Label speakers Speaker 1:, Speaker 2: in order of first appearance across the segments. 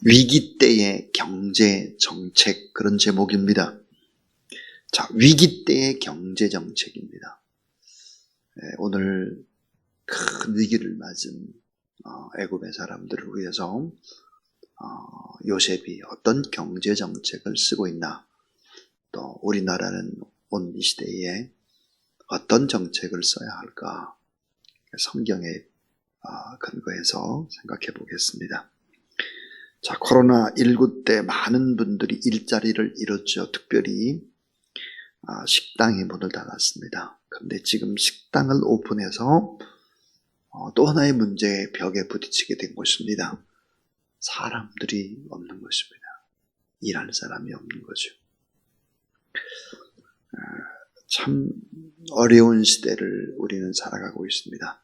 Speaker 1: 위기 때의 경제 정책, 그런 제목입니다. 자, 위기 때의 경제 정책입니다. 오늘 큰 위기를 맞은 애굽의 사람들을 위해서 요셉이 어떤 경제 정책을 쓰고 있나, 또 우리나라는 온 이 시대에 어떤 정책을 써야 할까, 성경에 근거해서 생각해 보겠습니다. 자, 코로나19 때 많은 분들이 일자리를 잃었죠. 특별히 식당이 문을 닫았습니다. 그런데 지금 식당을 오픈해서 또 하나의 문제의 벽에 부딪히게 된 것입니다. 사람들이 없는 것입니다. 일할 사람이 없는 거죠. 참 어려운 시대를 우리는 살아가고 있습니다.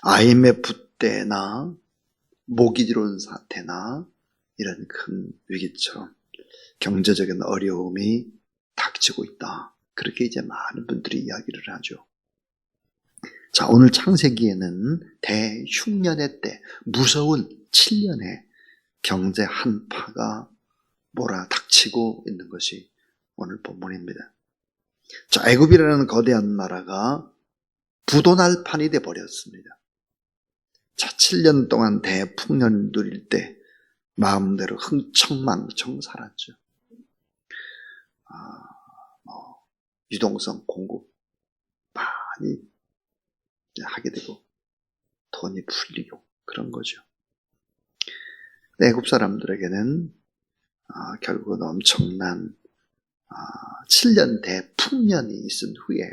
Speaker 1: IMF 때나 모기지론 사태나 이런 큰 위기처럼 경제적인 어려움이 닥치고 있다. 그렇게 이제 많은 분들이 이야기를 하죠. 자, 오늘 창세기에는 대흉년의 때, 무서운 7년의 경제 한파가 몰아닥치고 있는 것이 오늘 본문입니다. 자, 애굽이라는 거대한 나라가 부도날판이 돼 버렸습니다. 자, 7년 동안 대풍년을 누릴 때 마음대로 흥청망청 살았죠. 유동성 공급 많이 하게 되고 돈이 풀리고 그런 거죠. 애굽 사람들에게는 결국은 엄청난 7년 대풍년이 있은 후에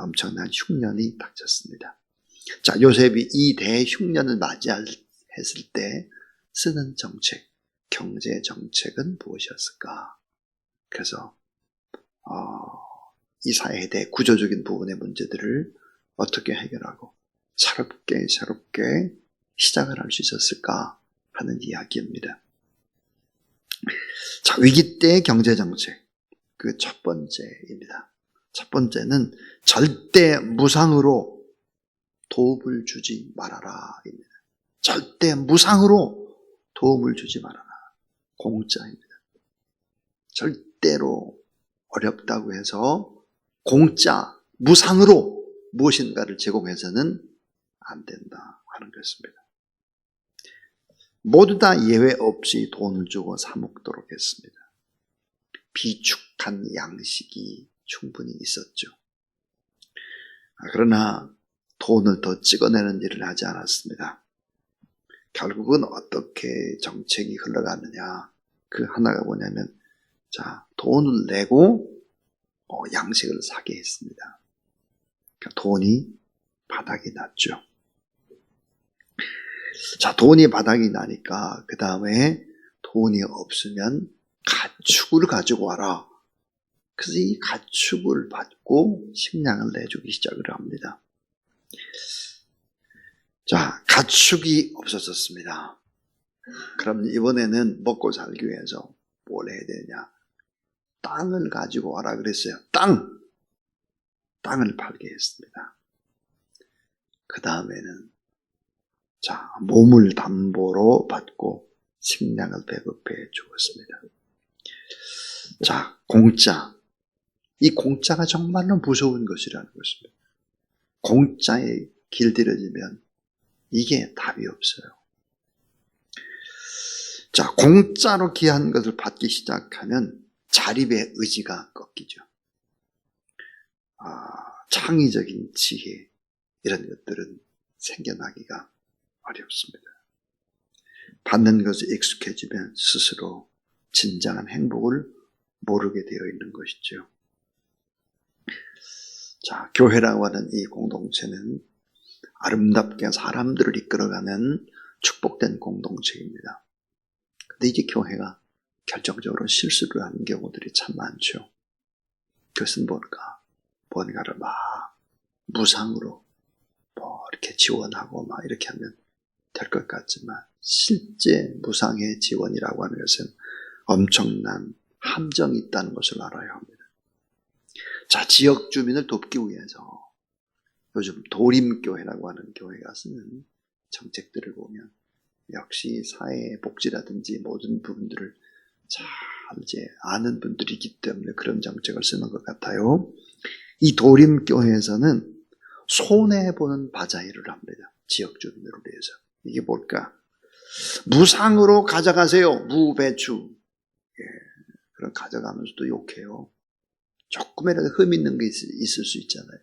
Speaker 1: 엄청난 흉년이 닥쳤습니다. 자, 요셉이 이 대흉년을 맞이했을 때 쓰는 정책, 경제 정책은 무엇이었을까? 그래서 이 사회에 대해 구조적인 부분의 문제들을 어떻게 해결하고 새롭게 시작을 할 수 있었을까 하는 이야기입니다. 자, 위기 때의 경제 정책, 그 첫 번째입니다. 첫 번째는 절대 무상으로 도움을 주지 말아라입니다. 절대 무상으로 도움을 주지 말아라. 공짜입니다. 절대로 어렵다고 해서 공짜, 무상으로 무엇인가를 제공해서는 안 된다 하는 것입니다. 모두 다 예외 없이 돈을 주고 사 먹도록 했습니다. 비축한 양식이 충분히 있었죠. 그러나 돈을 더 찍어내는 일을 하지 않았습니다. 결국은 어떻게 정책이 흘러가느냐, 그 하나가 뭐냐면, 자, 돈을 내고 양식을 사게 했습니다. 그러니까 돈이 바닥이 났죠. 자, 돈이 바닥이 나니까 그 다음에 돈이 없으면 가축을 가지고 와라. 그래서 이 가축을 받고 식량을 내주기 시작을 합니다. 자, 가축이 없어졌습니다. 그럼 이번에는 먹고 살기 위해서 뭘 해야 되냐? 땅을 가지고 와라 그랬어요. 땅을 팔게 했습니다. 그 다음에는 자, 몸을 담보로 받고 식량을 배급해 주었습니다. 자, 공짜. 이 공짜가 정말로 무서운 것이라는 것입니다. 공짜에 길들여지면 이게 답이 없어요. 자, 공짜로 귀한 것을 받기 시작하면 자립의 의지가 꺾이죠. 창의적인 지혜, 이런 것들은 생겨나기가 어렵습니다. 받는 것에 익숙해지면 스스로 진정한 행복을 모르게 되어 있는 것이죠. 자, 교회라고 하는 이 공동체는 아름답게 사람들을 이끌어가는 축복된 공동체입니다. 근데 이제 교회가 결정적으로 실수를 하는 경우들이 참 많죠. 그것은 뭔가를 막 무상으로 이렇게 지원하고 막 이렇게 하면 될 것 같지만, 실제 무상의 지원이라고 하는 것은 엄청난 함정이 있다는 것을 알아야 합니다. 자, 지역 주민을 돕기 위해서 요즘 도림교회라고 하는 교회가 쓰는 정책들을 보면 역시 사회복지라든지 모든 부분들을 잘 이제 아는 분들이기 때문에 그런 정책을 쓰는 것 같아요. 이 도림교회에서는 손해보는 바자회를 합니다. 지역 주민들을 위해서. 이게 뭘까? 무상으로 가져가세요. 무, 배추. 그럼 가져가면서도 욕해요. 조금이라도 흠 있는 게 있을 수 있잖아요.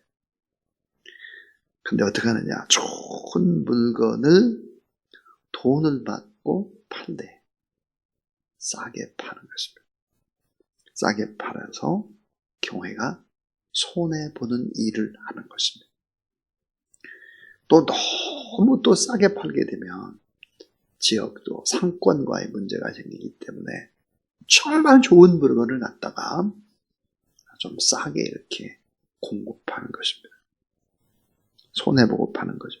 Speaker 1: 근데 어떻게 하느냐? 좋은 물건을 돈을 받고 판대. 싸게 파는 것입니다. 싸게 팔아서 교회가 손해보는 일을 하는 것입니다. 또 너무 또 싸게 팔게 되면 지역도 상권과의 문제가 생기기 때문에 정말 좋은 물건을 갖다가 좀 싸게 이렇게 공급하는 것입니다. 손해보고 파는 거죠.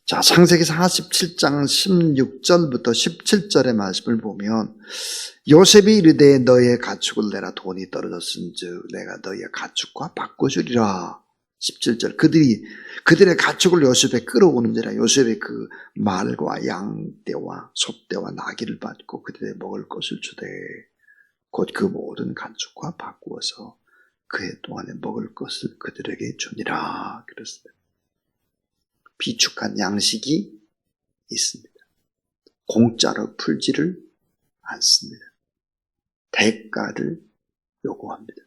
Speaker 1: 자, 창세기 47장 16절부터 17절의 말씀을 보면 요셉이 이르되 너의 가축을 내라 돈이 떨어졌은즉 내가 너의 가축과 바꿔주리라. 17절 그들의 가축을 요셉에 끌어오는지라. 요셉의 그 말과 양떼와 소떼와 나귀를 받고 그들의 먹을 것을 주되 곧 그 모든 가축과 바꾸어서 그해 동안에 먹을 것을 그들에게 주니라. 그랬습니다. 비축한 양식이 있습니다. 공짜로 풀지를 않습니다. 대가를 요구합니다.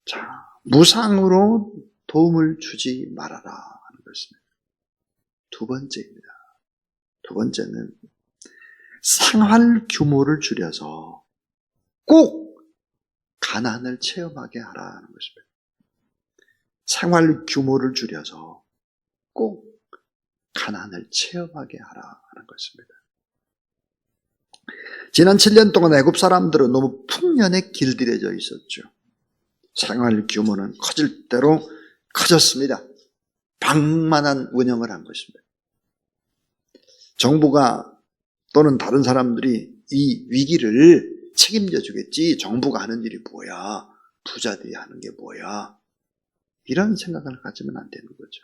Speaker 1: 자, 무상으로 도움을 주지 말아라 하는 것입니다. 두 번째입니다. 두 번째는 생활 규모를 줄여서 꼭 가난을 체험하게 하라 하는 것입니다. 생활 규모를 줄여서 꼭 가난을 체험하게 하라 하는 것입니다. 지난 7년 동안 애굽 사람들은 너무 풍년에 길들여져 있었죠. 생활 규모는 커질 대로 커졌습니다. 방만한 운영을 한 것입니다. 정부가 또는 다른 사람들이 이 위기를 책임져 주겠지. 정부가 하는 일이 뭐야? 부자들이 하는 게 뭐야? 이런 생각을 가지면 안 되는 거죠.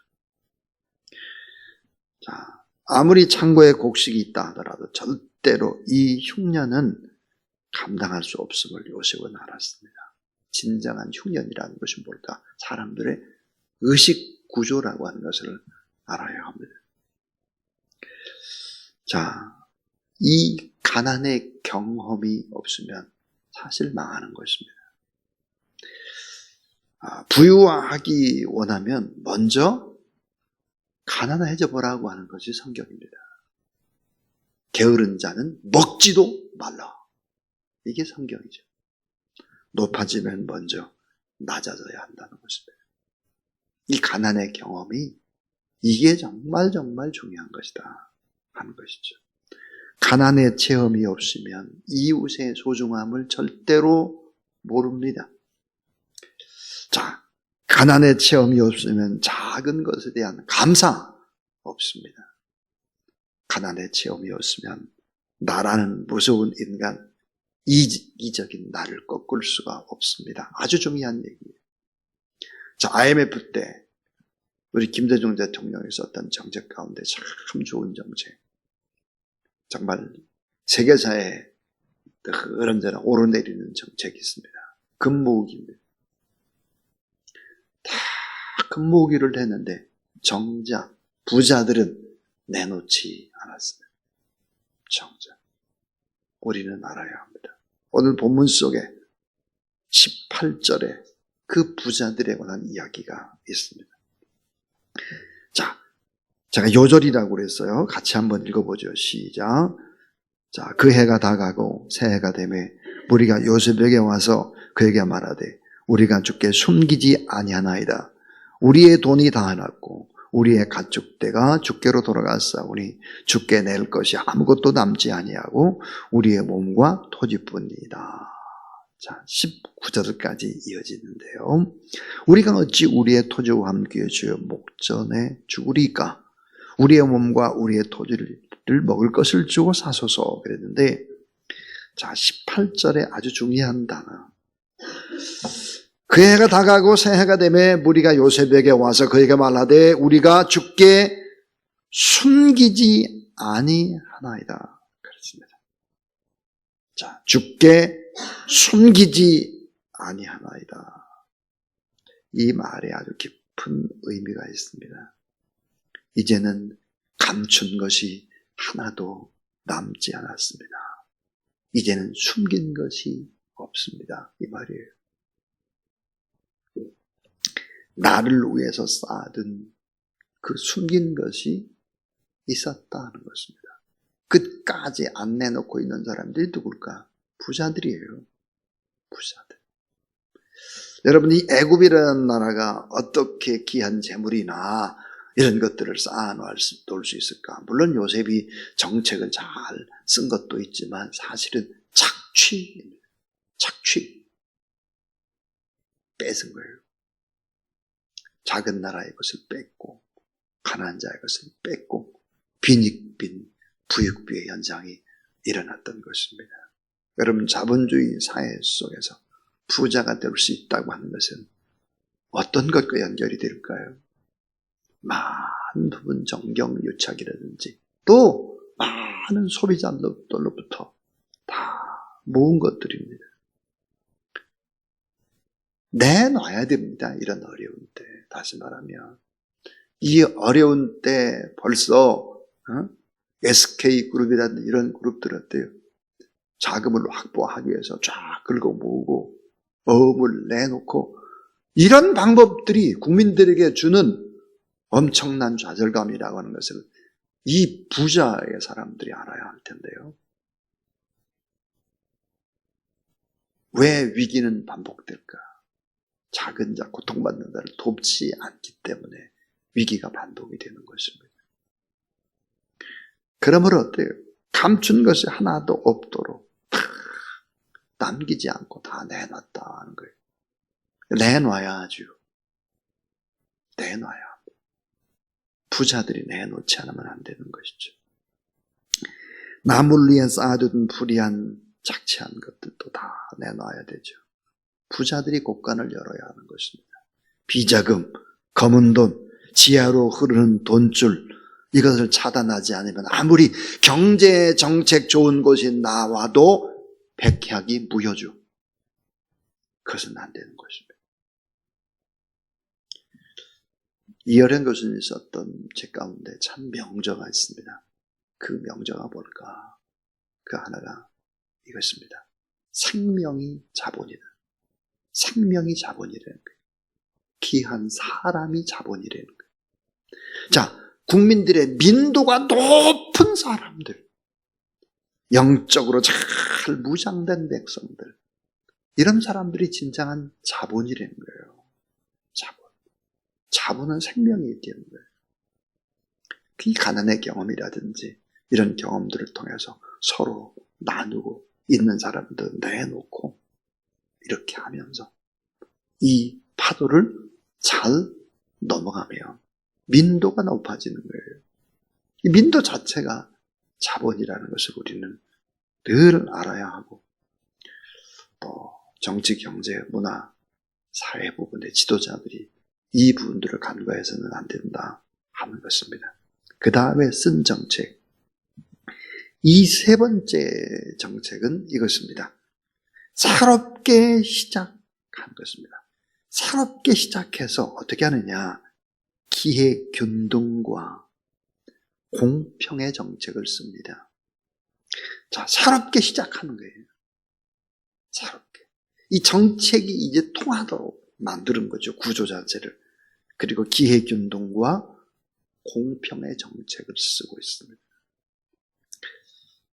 Speaker 1: 자, 아무리 창고에 곡식이 있다 하더라도 절대로 이 흉년은 감당할 수 없음을 요셉은 알았습니다. 진정한 흉년이라는 것이 뭘까? 사람들의 의식 구조라고 하는 것을 알아야 합니다. 자, 이 가난의 경험이 없으면 사실 망하는 것입니다. 부유하기 원하면 먼저 가난해져 보라고 하는 것이 성경입니다. 게으른 자는 먹지도 말라. 이게 성경이죠. 높아지면 먼저 낮아져야 한다는 것입니다. 이 가난의 경험이 이게 정말 중요한 것이다 하는 것이죠. 가난의 체험이 없으면 이웃의 소중함을 절대로 모릅니다. 자, 가난의 체험이 없으면 작은 것에 대한 감사 없습니다. 가난의 체험이 없으면 나라는 무서운 인간, 이기적인 나를 꺾을 수가 없습니다. 아주 중요한 얘기예요. 자, IMF 때 우리 김대중 대통령이 썼던 정책 가운데 참 좋은 정책. 정말 세계사에 그런저런 오르내리는 정책이 있습니다. 금모으기입니다. 다 금모으기를 했는데 정작 부자들은 내놓지 않았습니다. 정작. 우리는 알아야 합니다. 오늘 본문 속에 18절에 그 부자들에 관한 이야기가 있습니다. 자, 제가 요절이라고 그랬어요. 같이 한번 읽어보죠. 시작. 자, 그 해가 다 가고 새 해가 되매 무리가 요셉에게 와서 그에게 말하되 우리가 주께 숨기지 아니하나이다. 우리의 돈이 다 하났고 우리의 가축대가 주께로 돌아갔사오니 주께 낼 것이 아무것도 남지 아니하고 우리의 몸과 토지뿐이다. 자, 19절까지 이어지는데요. 우리가 어찌 우리의 토지와 함께 주의 목전에 죽으리까? 우리의 몸과 우리의 토지를 먹을 것을 주고 사소서 그랬는데, 자, 18절에 아주 중요한 단어. 그 해가 다 가고 새 해가 되매 무리가 요셉에게 와서 그에게 말하되 우리가 주께 숨기지 아니하나이다. 그렇습니다. 자, 주께 숨기지 아니하나이다. 이 말에 아주 깊은 의미가 있습니다. 이제는 감춘 것이 하나도 남지 않았습니다. 이제는 숨긴 것이 없습니다. 이 말이에요. 나를 위해서 쌓아둔 그 숨긴 것이 있었다는 것입니다. 끝까지 안 내놓고 있는 사람들이 누굴까? 부자들이에요. 부자들. 여러분, 이 애굽이라는 나라가 어떻게 귀한 재물이나 이런 것들을 쌓아놓을 수 있을까? 물론 요셉이 정책을 잘 쓴 것도 있지만 사실은 착취입니다. 착취. 뺏은 거예요. 작은 나라의 것을 뺏고 가난한 자의 것을 뺏고 빈익빈 부익부의 현상이 일어났던 것입니다. 여러분, 자본주의 사회 속에서 부자가 될 수 있다고 하는 것은 어떤 것과 연결이 될까요? 많은 부분 정경유착이라든지 또 많은 소비자들로부터 다 모은 것들입니다. 내놔야 됩니다. 이런 어려운 때. 다시 말하면 이 어려운 때 벌써 SK그룹이라든 이런 그룹들 어때요? 자금을 확보하기 위해서 쫙 긁어 모으고 어음을 내놓고 이런 방법들이 국민들에게 주는 엄청난 좌절감이라고 하는 것을 이 부자의 사람들이 알아야 할 텐데요. 왜 위기는 반복될까? 작은 자, 고통받는 자를 돕지 않기 때문에 위기가 반복이 되는 것입니다. 그러므로 어때요? 감춘 것이 하나도 없도록 남기지 않고 다 내놨다는 거예요. 내놔야죠. 내놔야 합니다. 부자들이 내놓지 않으면 안 되는 것이죠. 남을 위해 쌓아둔 불의한 착취한 것들도 다 내놔야 되죠. 부자들이 곳간을 열어야 하는 것입니다. 비자금, 검은 돈, 지하로 흐르는 돈줄, 이것을 차단하지 않으면 아무리 경제 정책 좋은 곳이 나와도 백약이 무효죠. 그것은 안 되는 것입니다. 이어른 교수님이 썼던 책 가운데 참 명저가 있습니다. 그 명저가 뭘까? 그 하나가 이것입니다. 생명이 자본이다. 생명이 자본이라는 거예요. 귀한 사람이 자본이라는 거예요. 자, 국민들의 민도가 높은 사람들, 영적으로 잘 무장된 백성들, 이런 사람들이 진정한 자본이라는 거예요. 자본. 자본은 생명이 있다는 거예요. 이 가난의 경험이라든지 이런 경험들을 통해서 서로 나누고 있는 사람들 내놓고 이렇게 하면서 이 파도를 잘 넘어가면 민도가 높아지는 거예요. 이 민도 자체가 자본이라는 것을 우리는 늘 알아야 하고, 또 정치, 경제, 문화, 사회 부분의 지도자들이 이 부분들을 간과해서는 안 된다 하는 것입니다. 그 다음에 쓴 정책, 이 세 번째 정책은 이것입니다. 새롭게 시작한 것입니다. 새롭게 시작해서 어떻게 하느냐? 기회균등과 공평의 정책을 씁니다. 자, 새롭게 시작하는 거예요. 새롭게. 이 정책이 이제 통하도록 만드는 거죠. 구조 자체를. 그리고 기회균등과 공평의 정책을 쓰고 있습니다.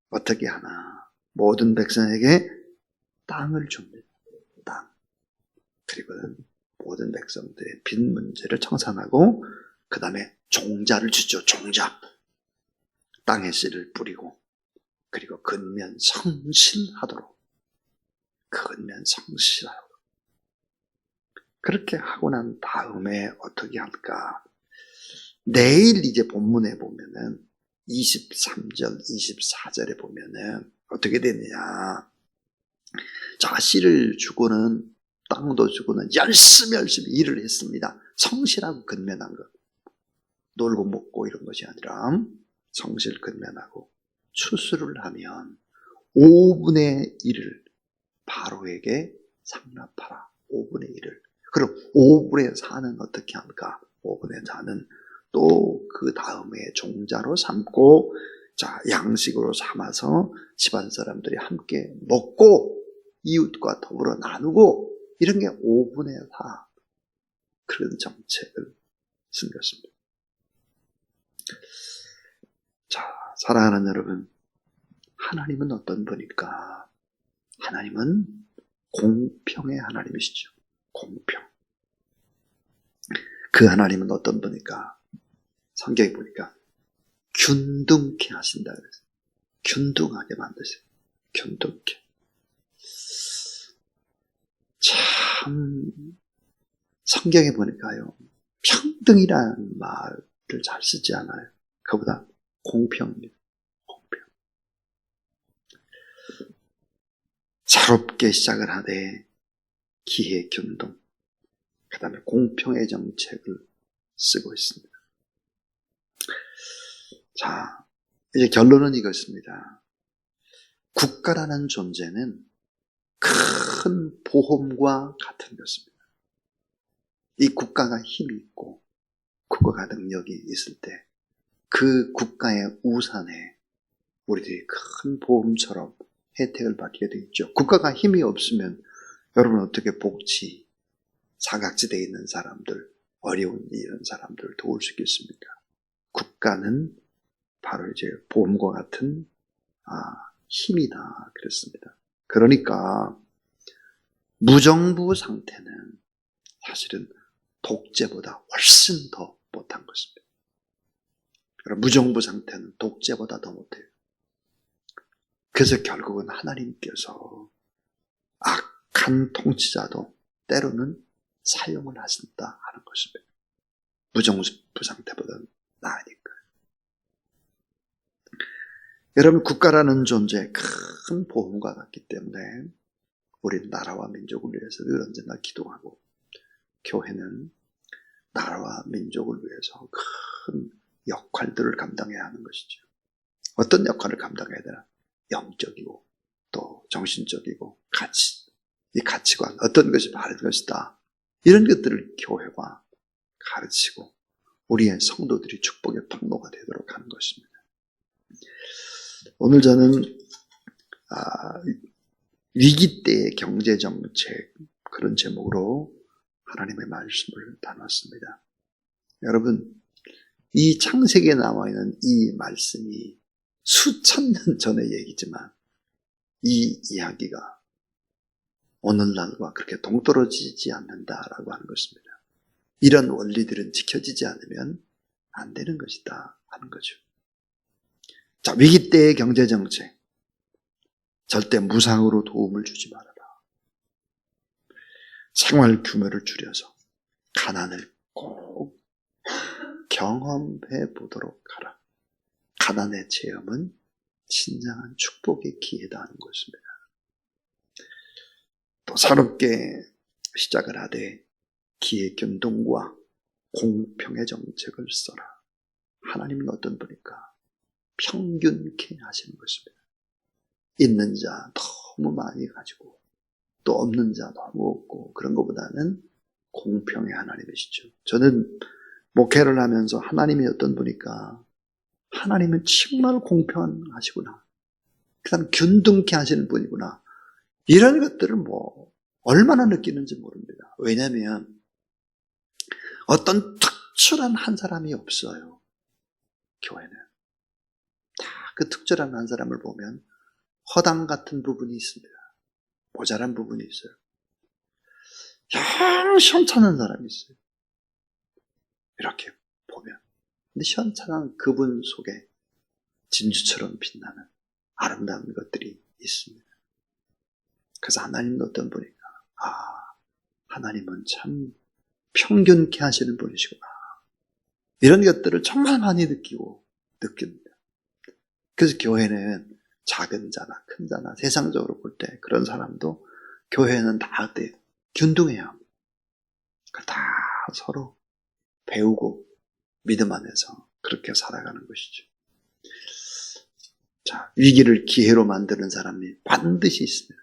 Speaker 1: 어떻게 하나? 모든 백성에게 땅을 줍니다. 땅. 그리고 모든 백성들의 빚 문제를 청산하고 그 다음에 종자를 주죠. 종자. 땅에 씨를 뿌리고 그리고 근면 성실하도록. 근면 성실하도록. 그렇게 하고 난 다음에 어떻게 할까? 내일 이제 본문에 보면은 23절, 24절에 보면은 어떻게 되느냐? 자, 씨를 주고는 땅도 주고는 열심히 일을 했습니다. 성실하고 근면한 것. 놀고 먹고 이런 것이 아니라 성실 근면하고 추수를 하면 5분의 1을 바로에게 상납하라. 5분의 1을. 그럼 5분의 4는 어떻게 합니까? 5분의 4는 또 그 다음에 종자로 삼고 자 양식으로 삼아서 집안 사람들이 함께 먹고 이웃과 더불어 나누고 이런 게 5분의 4 그런 정책을 쓴 것입니다. 자, 사랑하는 여러분, 하나님은 어떤 분일까? 하나님은 공평의 하나님이시죠. 공평. 그 하나님은 어떤 분일까? 성경에 보니까 균등케 하신다 그랬어요. 균등하게 만드세요. 균등케. 참 성경에 보니까요. 평등이라는 말을 잘 쓰지 않아요. 그보다 공평입니다. 공평. 자롭게 시작을 하되 기회 균등. 그 다음에 공평의 정책을 쓰고 있습니다. 자, 이제 결론은 이것입니다. 국가라는 존재는 큰 보험과 같은 것입니다. 이 국가가 힘이 있고 국가가 능력이 있을 때 그 국가의 우산에 우리들이 큰 보험처럼 혜택을 받게 되어 있죠. 국가가 힘이 없으면 여러분 어떻게 복지, 사각지대에 있는 사람들, 어려운 이런 사람들을 도울 수 있겠습니까? 국가는 바로 이제 보험과 같은 힘이다 그랬습니다. 그러니까 무정부 상태는 사실은 독재보다 훨씬 더 못한 것입니다. 무정부 상태는 독재보다 더 못해요. 그래서 결국은 하나님께서 악한 통치자도 때로는 사용을 하신다 하는 것입니다. 무정부 상태보다는 나으니까요. 여러분 국가라는 존재 큰 보험과 같기 때문에 우리는 나라와 민족을 위해서 늘 언제나 기도하고 교회는 나라와 민족을 위해서 큰 역할들을 감당해야 하는 것이죠. 어떤 역할을 감당해야 되나? 영적이고 또 정신적이고 가치, 이 가치관 어떤 것이 바른 것이다. 이런 것들을 교회가 가르치고 우리의 성도들이 축복의 통로가 되도록 하는 것입니다. 오늘 저는 위기 때의 경제정책 그런 제목으로 하나님의 말씀을 나눴습니다. 여러분 이 창세기에 나와 있는 이 말씀이 수천 년 전의 얘기지만 이 이야기가 오늘날과 그렇게 동떨어지지 않는다라고 하는 것입니다. 이런 원리들은 지켜지지 않으면 안 되는 것이다 하는 거죠. 자, 위기 때의 경제정책 절대 무상으로 도움을 주지 말아라. 생활 규모를 줄여서 가난을 꼭 경험해 보도록 하라. 가난의 체험은 진정한 축복의 기회다 하는 것입니다. 또 새롭게 시작을 하되 기회 균등과 공평의 정책을 써라. 하나님은 어떤 분일까? 평균케 하시는 것입니다. 있는 자 너무 많이 가지고 또 없는 자 너무 없고 그런 것보다는 공평의 하나님이시죠. 저는 목회를 하면서 하나님이 어떤 분일까? 하나님은 정말 공평하시구나. 그 다음 균등케 하시는 분이구나. 이런 것들을 얼마나 느끼는지 모릅니다. 왜냐하면 어떤 특출한 한 사람이 없어요. 교회는. 다 그 특출한 한 사람을 보면 허당 같은 부분이 있습니다. 모자란 부분이 있어요. 영 시원찮은 사람이 있어요. 이렇게 보면. 근데 시원찮은 그분 속에 진주처럼 빛나는 아름다운 것들이 있습니다. 그래서 하나님은 어떤 분인가? 하나님은 참 평균케 하시는 분이시구나. 이런 것들을 정말 많이 느낍니다. 그래서 교회는 작은 자나 큰 자나 세상적으로 볼 때 그런 사람도 교회는 다 어때요? 균등해야 합니다. 다 서로 배우고 믿음 안에서 그렇게 살아가는 것이죠. 자, 위기를 기회로 만드는 사람이 반드시 있습니다.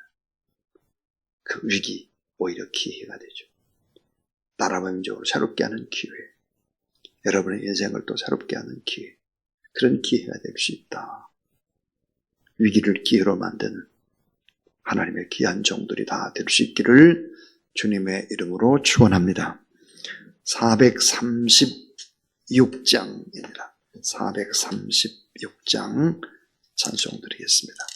Speaker 1: 그 위기 오히려 기회가 되죠. 나라와 민족을 새롭게 하는 기회, 여러분의 인생을 또 새롭게 하는 기회, 그런 기회가 될 수 있다. 위기를 기회로 만드는 하나님의 귀한 종들이 다 될 수 있기를 주님의 이름으로 축원합니다. 436장입니다. 436장 찬송 드리겠습니다.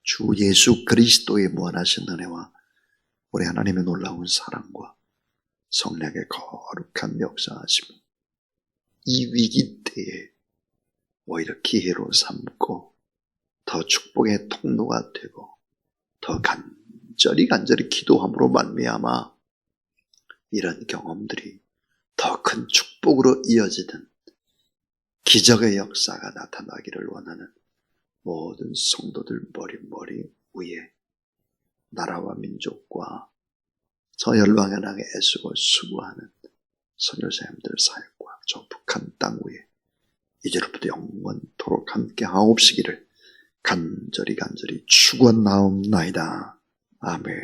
Speaker 1: 주 예수 그리스도의 무한하신 은혜와 우리 하나님의 놀라운 사랑과 성령의 거룩한 역사하심, 이 위기 때에 오히려 기회로 삼고 더 축복의 통로가 되고 더 간절히 기도함으로 말미암아 이런 경험들이 더 큰 축복으로 이어지는 기적의 역사가 나타나기를 원하는 모든 성도들 머리 위에 나라와 민족과 저 열방의 땅에 애쓰고 수고하는 선교사님들 사역과 저 북한 땅 위에 이제로부터 영원토록 함께 하옵시기를 간절히 축원나옵나이다. 아멘.